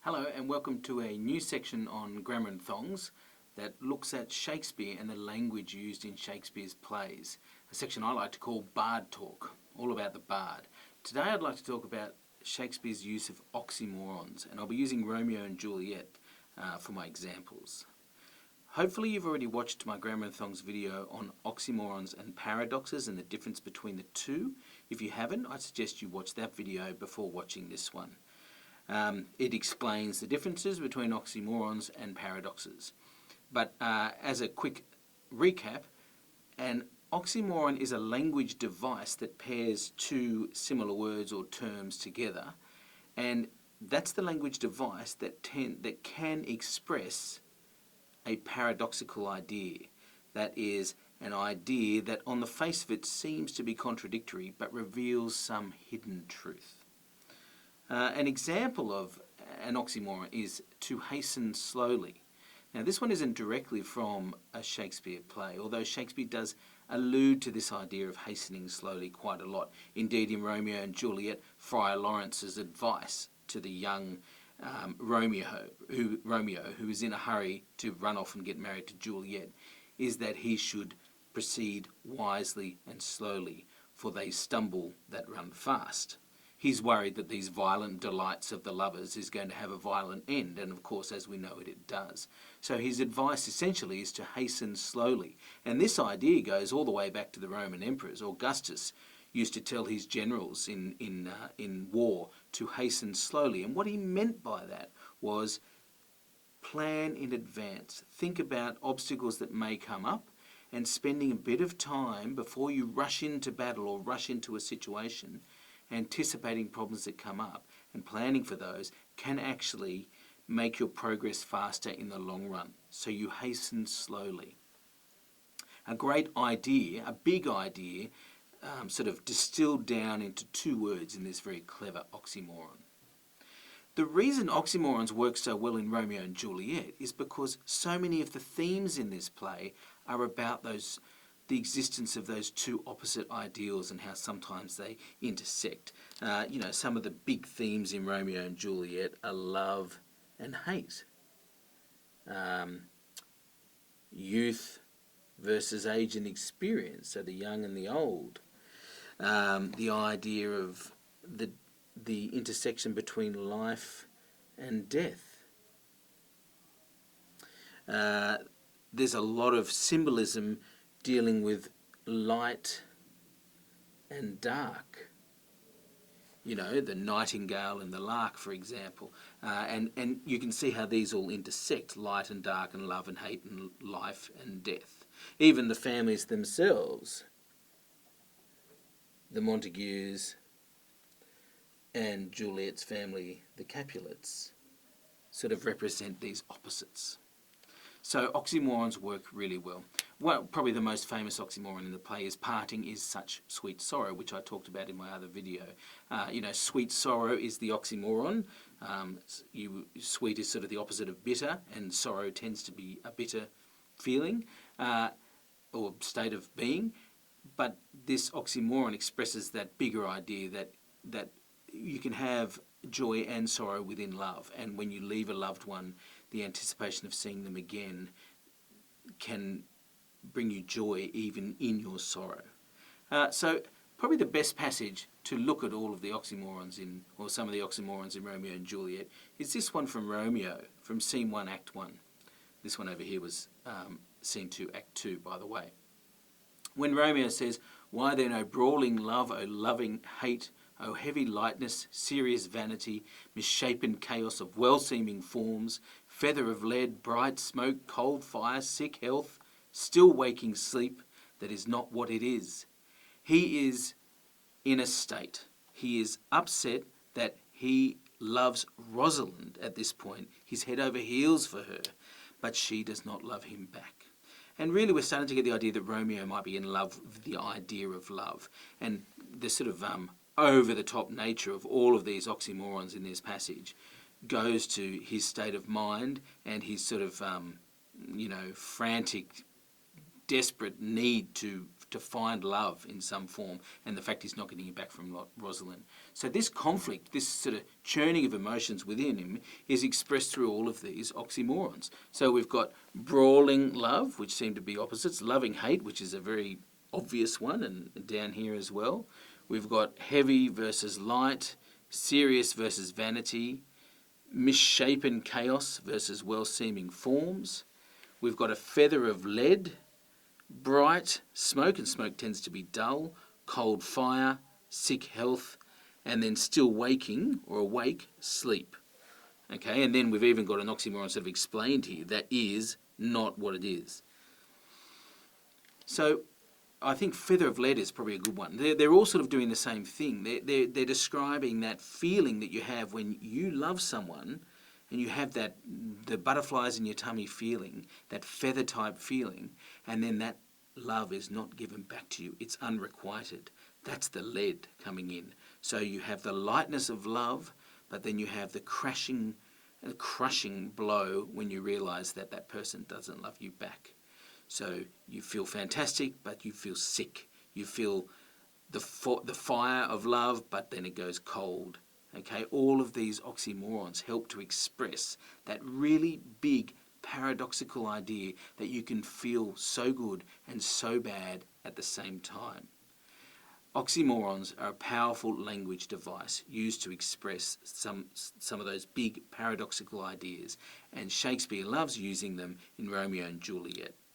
Hello and welcome to a new section on Grammar and Thongs that looks at Shakespeare and the language used in Shakespeare's plays. A section I like to call BARD Talk, all about the Bard. Today I'd like to talk about Shakespeare's use of oxymorons, and I'll be using Romeo and Juliet for my examples. Hopefully you've already watched my Grammar and Thongs video on oxymorons and paradoxes and the difference between the two. If you haven't, I suggest you watch that video before watching this one. It explains the differences between oxymorons and paradoxes. But as a quick recap, an oxymoron is a language device that pairs two similar words or terms together, and that's the language device that can express a paradoxical idea. That is an idea that on the face of it seems to be contradictory but reveals some hidden truth. An example of an oxymoron is to hasten slowly. Now this one isn't directly from a Shakespeare play, although Shakespeare does allude to this idea of hastening slowly quite a lot. Indeed, in Romeo and Juliet, Friar Lawrence's advice to the young Romeo, who is in a hurry to run off and get married to Juliet, is that he should proceed wisely and slowly, for they stumble that run fast. He's worried that these violent delights of the lovers is going to have a violent end, and of course, as we know it does. So his advice essentially is to hasten slowly. And this idea goes all the way back to the Roman emperors. Augustus used to tell his generals in war to hasten slowly. And what he meant by that was plan in advance. Think about obstacles that may come up, and spending a bit of time before you rush into battle or rush into a situation, anticipating problems that come up and planning for those can actually make your progress faster in the long run. So you hasten slowly. A great idea, a big idea, sort of distilled down into two words in this very clever oxymoron. The reason oxymorons work so well in Romeo and Juliet is because so many of the themes in this play are about the existence of those two opposite ideals and how sometimes they intersect. Some of the big themes in Romeo and Juliet are love and hate. Youth versus age and experience, so the young and the old. The idea of the intersection between life and death. There's a lot of symbolism dealing with light and dark. The nightingale and the lark, for example. And you can see how these all intersect, light and dark and love and hate and life and death. Even the families themselves, the Montagues and Juliet's family, the Capulets, sort of represent these opposites. So oxymorons work really well. Well, probably the most famous oxymoron in the play is parting is such sweet sorrow, which I talked about in my other video. Sweet sorrow is the oxymoron. Sweet is sort of the opposite of bitter, and sorrow tends to be a bitter feeling or state of being. But this oxymoron expresses that bigger idea that you can have joy and sorrow within love, and when you leave a loved one, the anticipation of seeing them again can bring you joy even in your sorrow. So probably the best passage to look at all of the oxymorons or some of the oxymorons in Romeo and Juliet is this one from Romeo, from Scene 1, Act 1. This one over here was Scene 2, Act 2, by the way. When Romeo says, "Why then, O brawling love, O loving hate, O heavy lightness, serious vanity, misshapen chaos of well-seeming forms, feather of lead, bright smoke, cold fire, sick health, still waking sleep, that is not what it is." He is in a state. He is upset that he loves Rosalind at this point. He's head over heels for her, but she does not love him back. And really we're starting to get the idea that Romeo might be in love with the idea of love. And the sort of over-the-top nature of all of these oxymorons in this passage goes to his state of mind and his sort of, frantic, desperate need to to find love in some form, and the fact he's not getting it back from Rosalind. So this conflict, this sort of churning of emotions within him, is expressed through all of these oxymorons. So we've got brawling love, which seem to be opposites, loving hate, which is a very obvious one, and down here as well. We've got heavy versus light, serious versus vanity, misshapen chaos versus well-seeming forms. We've got a feather of lead, bright smoke, and smoke tends to be dull, cold fire, sick health, and then still waking or awake, sleep. Okay, and then we've even got an oxymoron sort of explained here that is not what it is. So I think feather of lead is probably a good one. They're all sort of doing the same thing. They're describing that feeling that you have when you love someone and you have that, the butterflies in your tummy feeling, that feather type feeling, and then that love is not given back to you. It's unrequited. That's the lead coming in. So you have the lightness of love, but then you have the crushing blow when you realise that that person doesn't love you back. So you feel fantastic, but you feel sick. You feel the fire of love, but then it goes cold. Okay, all of these oxymorons help to express that really big paradoxical idea that you can feel so good and so bad at the same time. Oxymorons are a powerful language device used to express some of those big paradoxical ideas, and Shakespeare loves using them in Romeo and Juliet.